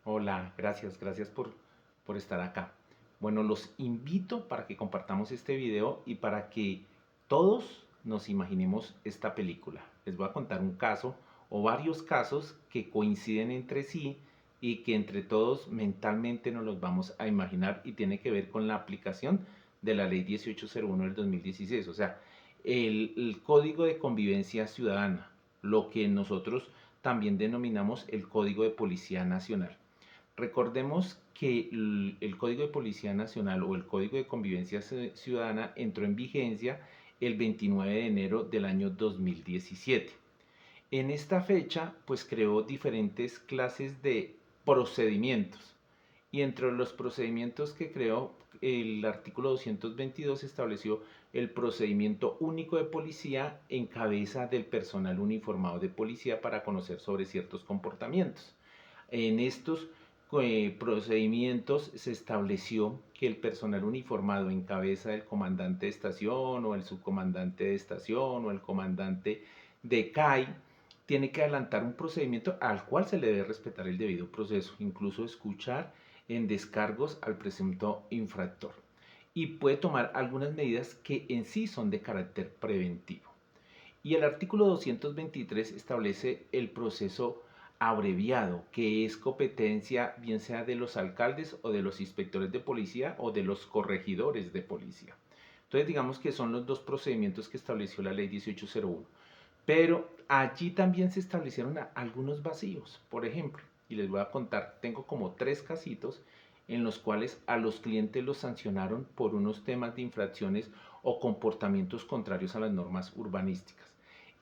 Hola, gracias por estar acá. Bueno, los invito para que compartamos este video y para que todos nos imaginemos esta película. Les voy a contar un caso o varios casos que coinciden entre sí y que entre todos mentalmente nos los vamos a imaginar y tiene que ver con la aplicación de la ley 1801 del 2016, o sea, el Código de Convivencia Ciudadana, lo que nosotros también denominamos el Código de Policía Nacional. Recordemos que el Código de Policía Nacional o el Código de Convivencia Ciudadana entró en vigencia el 29 de enero del año 2017. En esta fecha, pues creó diferentes clases de procedimientos. Y entre los procedimientos que creó, el artículo 222 estableció el procedimiento único de policía en cabeza del personal uniformado de policía para conocer sobre ciertos comportamientos. En estos procedimientos se estableció que el personal uniformado en cabeza del comandante de estación o el subcomandante de estación o el comandante de CAI tiene que adelantar un procedimiento al cual se le debe respetar el debido proceso, incluso escuchar en descargos al presunto infractor, y puede tomar algunas medidas que en sí son de carácter preventivo. Y el artículo 223 establece el proceso abreviado, que es competencia bien sea de los alcaldes o de los inspectores de policía o de los corregidores de policía. Entonces digamos que son los dos procedimientos que estableció la ley 1801. Pero allí también se establecieron algunos vacíos. Por ejemplo, y les voy a contar, tengo como tres casitos en los cuales a los clientes los sancionaron por unos temas de infracciones o comportamientos contrarios a las normas urbanísticas.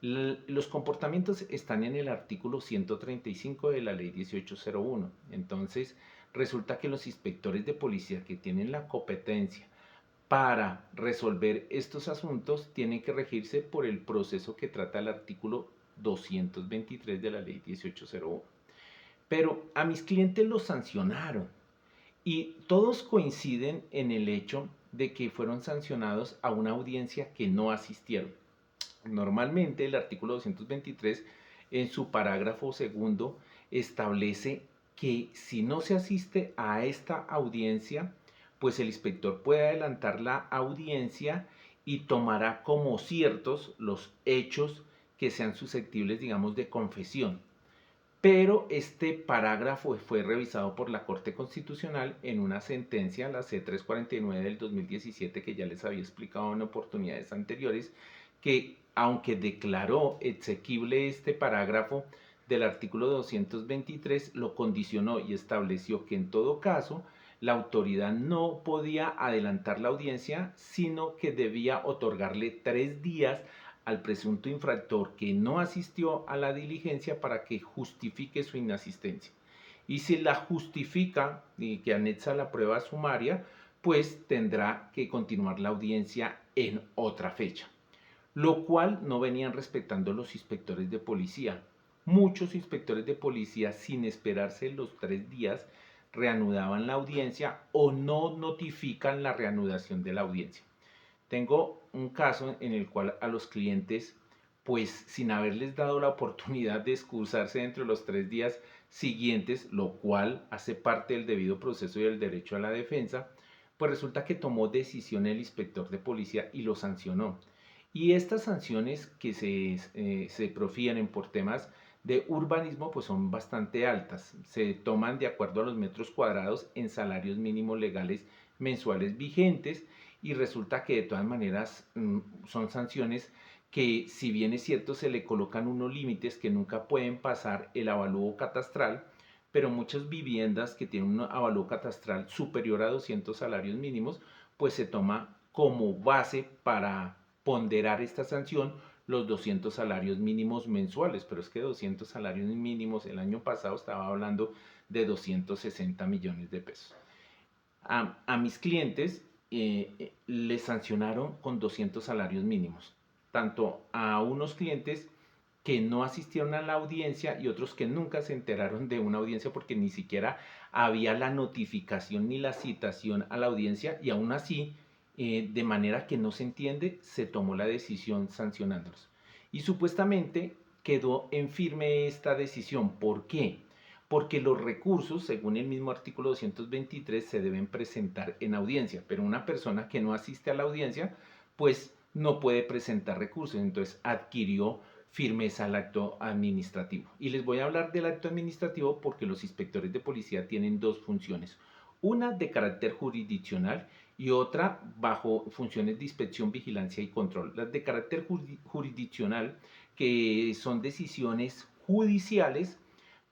Los comportamientos están en el artículo 135 de la ley 1801. Entonces, resulta que los inspectores de policía que tienen la competencia para resolver estos asuntos tienen que regirse por el proceso que trata el artículo 223 de la ley 1801. Pero a mis clientes los sancionaron y todos coinciden en el hecho de que fueron sancionados a una audiencia que no asistieron. Normalmente el artículo 223 en su parágrafo segundo establece que si no se asiste a esta audiencia, pues el inspector puede adelantar la audiencia y tomará como ciertos los hechos que sean susceptibles, digamos, de confesión. Pero este parágrafo fue revisado por la Corte Constitucional en una sentencia, la C-349 del 2017, que ya les había explicado en oportunidades anteriores, que aunque declaró exequible este parágrafo del artículo 223, lo condicionó y estableció que en todo caso la autoridad no podía adelantar la audiencia, sino que debía otorgarle 3 días al presunto infractor que no asistió a la diligencia para que justifique su inasistencia. Y si la justifica y que anexa la prueba sumaria, pues tendrá que continuar la audiencia en otra fecha, lo cual no venían respetando los inspectores de policía. Muchos inspectores de policía, sin esperarse los 3 días, reanudaban la audiencia o no notifican la reanudación de la audiencia. Tengo un caso en el cual a los clientes, pues sin haberles dado la oportunidad de excusarse dentro de los 3 días siguientes, lo cual hace parte del debido proceso y del derecho a la defensa, pues resulta que tomó decisión el inspector de policía y lo sancionó. Y estas sanciones que se profieren por temas de urbanismo pues son bastante altas. Se toman de acuerdo a los metros cuadrados en salarios mínimos legales mensuales vigentes, y resulta que de todas maneras son sanciones que, si bien es cierto, se le colocan unos límites que nunca pueden pasar el avalúo catastral, pero muchas viviendas que tienen un avalúo catastral superior a 200 salarios mínimos, pues se toma como base para ponderar esta sanción los 200 salarios mínimos mensuales, pero es que 200 salarios mínimos el año pasado estaba hablando de 260 millones de pesos. A mis clientes les sancionaron con 200 salarios mínimos, tanto a unos clientes que no asistieron a la audiencia y otros que nunca se enteraron de una audiencia porque ni siquiera había la notificación ni la citación a la audiencia, y aún así, de manera que no se entiende, se tomó la decisión sancionándolos. Y supuestamente quedó en firme esta decisión. ¿Por qué? porque los recursos, según el mismo artículo 223, se deben presentar en audiencia, pero una persona que no asiste a la audiencia, pues no puede presentar recursos, entonces adquirió firmeza al acto administrativo. Y les voy a hablar del acto administrativo porque los inspectores de policía tienen dos funciones, una de carácter jurisdiccional y otra bajo funciones de inspección, vigilancia y control. Las de carácter jurisdiccional, que son decisiones judiciales,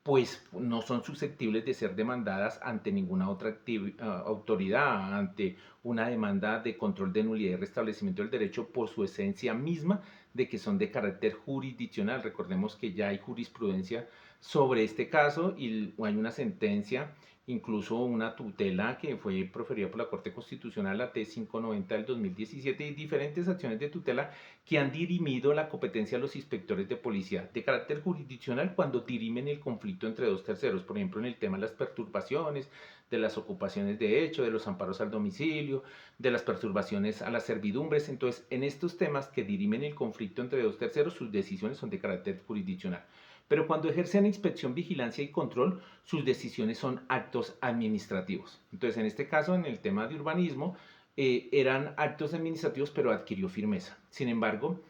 pues no son susceptibles de ser demandadas ante ninguna otra autoridad, ante una demanda de control de nulidad y restablecimiento del derecho por su esencia misma de que son de carácter jurisdiccional. Recordemos que ya hay jurisprudencia sobre este caso y hay una sentencia, incluso una tutela que fue proferida por la Corte Constitucional, la T590 del 2017, y diferentes acciones de tutela que han dirimido la competencia de los inspectores de policía de carácter jurisdiccional cuando dirimen el conflicto entre dos terceros, por ejemplo en el tema de las perturbaciones, de las ocupaciones de hecho, de los amparos al domicilio, de las perturbaciones a las servidumbres. Entonces, en estos temas que dirimen el conflicto entre dos terceros, sus decisiones son de carácter jurisdiccional. Pero cuando ejercen inspección, vigilancia y control, sus decisiones son actos administrativos. Entonces, en este caso, en el tema de urbanismo, eran actos administrativos, pero adquirió firmeza. Sin embargo,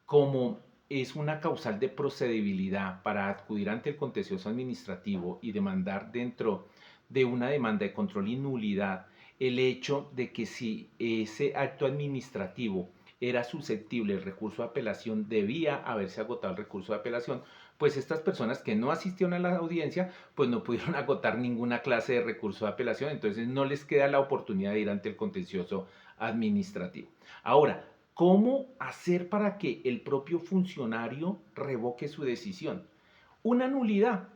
como es una causal de procedibilidad para acudir ante el contencioso administrativo y demandar dentro de una demanda de control y nulidad el hecho de que si ese acto administrativo era susceptible del recurso de apelación, debía haberse agotado el recurso de apelación, pues estas personas que no asistieron a la audiencia, pues no pudieron agotar ninguna clase de recurso de apelación, entonces no les queda la oportunidad de ir ante el contencioso administrativo. Ahora, ¿cómo hacer para que el propio funcionario revoque su decisión? Una nulidad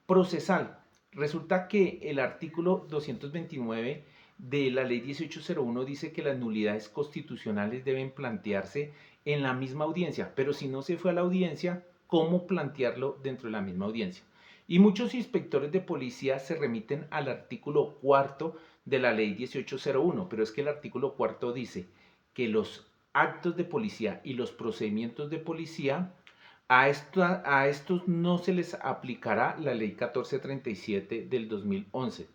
procesal. Resulta que el artículo 229 de la ley 1801 dice que las nulidades constitucionales deben plantearse en la misma audiencia, pero si no se fue a la audiencia, ¿cómo plantearlo dentro de la misma audiencia? Y muchos inspectores de policía se remiten al artículo cuarto de la ley 1801, pero es que el artículo cuarto dice que los actos de policía y los procedimientos de policía, a estos no se les aplicará la ley 1437 del 2011.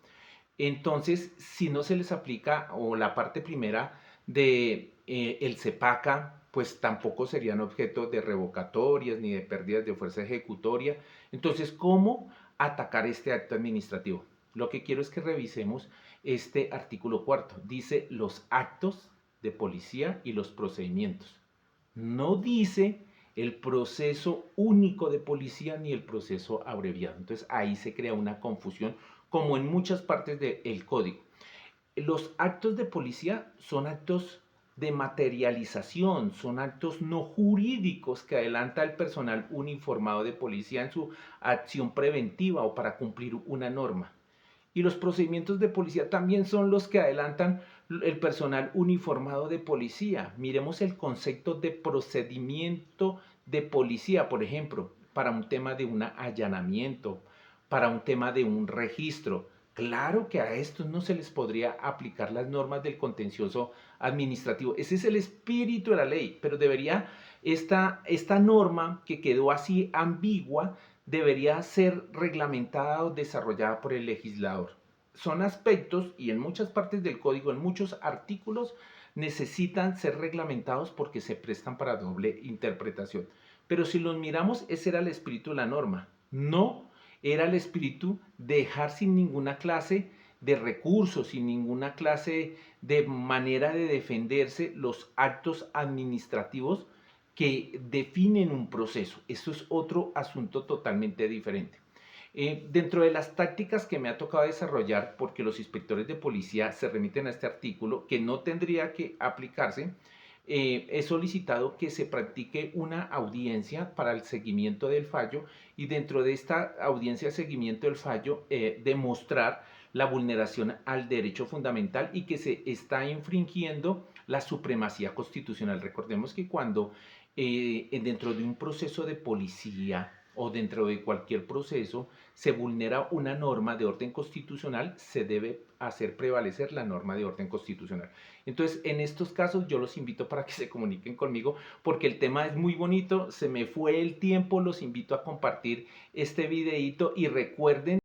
Entonces, si no se les aplica o la parte primera de el CEPACA, pues tampoco serían objeto de revocatorias ni de pérdidas de fuerza ejecutoria. Entonces, ¿cómo atacar este acto administrativo? Lo que quiero es que revisemos este artículo cuarto. Dice los actos de policía y los procedimientos. No dice el proceso único de policía ni el proceso abreviado. Entonces ahí se crea una confusión como en muchas partes del código. Los actos de policía son actos de materialización, son actos no jurídicos que adelanta el personal uniformado de policía en su acción preventiva o para cumplir una norma. Y los procedimientos de policía también son los que adelantan el personal uniformado de policía. Miremos el concepto de procedimiento de policía, por ejemplo, para un tema de un allanamiento, para un tema de un registro. Claro que a estos no se les podría aplicar las normas del contencioso administrativo. Ese es el espíritu de la ley, pero debería esta norma que quedó así ambigua debería ser reglamentada o desarrollada por el legislador. Son aspectos y en muchas partes del código, en muchos artículos, necesitan ser reglamentados porque se prestan para doble interpretación. Pero si los miramos, ese era el espíritu de la norma. No era el espíritu dejar sin ninguna clase de recursos, sin ninguna clase de manera de defenderse los actos administrativos que definen un proceso. Eso es otro asunto totalmente diferente. Dentro de las tácticas que me ha tocado desarrollar, porque los inspectores de policía se remiten a este artículo, que no tendría que aplicarse, he solicitado que se practique una audiencia para el seguimiento del fallo y dentro de esta audiencia de seguimiento del fallo demostrar la vulneración al derecho fundamental y que se está infringiendo la supremacía constitucional. Recordemos que cuando dentro de un proceso de policía o dentro de cualquier proceso se vulnera una norma de orden constitucional, se debe hacer prevalecer la norma de orden constitucional. Entonces, en estos casos yo los invito para que se comuniquen conmigo porque el tema es muy bonito, se me fue el tiempo, los invito a compartir este videíto y recuerden